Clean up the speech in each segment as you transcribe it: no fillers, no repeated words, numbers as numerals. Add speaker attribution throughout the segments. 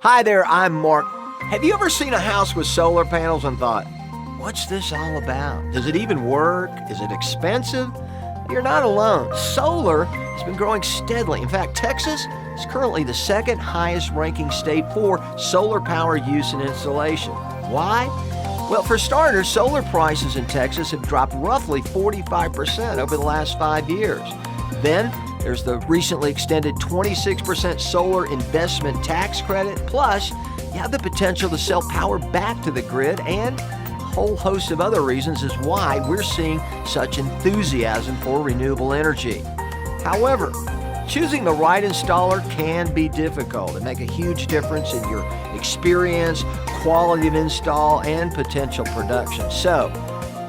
Speaker 1: Hi there, I'm Mark. Have you ever seen a house with solar panels and thought, what's this all about? Does it even work? Is it expensive? You're not alone. Solar has been growing steadily. In fact, Texas is currently the second highest ranking state for solar power use and installation. Why? Well, for starters, solar prices in Texas have dropped roughly 45% over the last 5 years. Then, there's the recently extended 26% solar investment tax credit. Plus, you have the potential to sell power back to the grid, and a whole host of other reasons is why we're seeing such enthusiasm for renewable energy. However, choosing the right installer can be difficult and make a huge difference in your experience, quality of install, and potential production. So,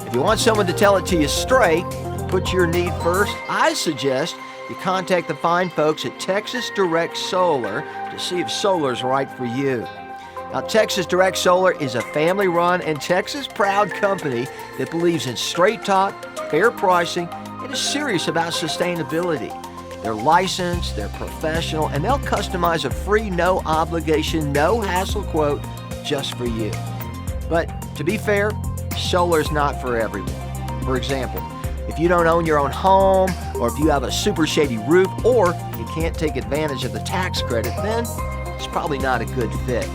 Speaker 1: if you want someone to tell it to you straight, put your need first, I suggest you contact the fine folks at Texas Direct Solar to see if solar's right for you. Now, Texas Direct Solar is a family-run and Texas-proud company that believes in straight talk, fair pricing, and is serious about sustainability. They're licensed, they're professional, and they'll customize a free, no-obligation, no-hassle quote just for you. But to be fair, solar's not for everyone. For example, if you don't own your own home, or if you have a super shady roof, or you can't take advantage of the tax credit, then it's probably not a good fit.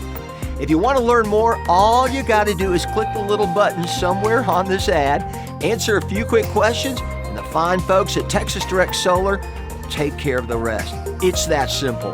Speaker 1: If you want to learn more, all you got to do is click the little button somewhere on this ad, answer a few quick questions, and the fine folks at Texas Direct Solar will take care of the rest. It's that simple.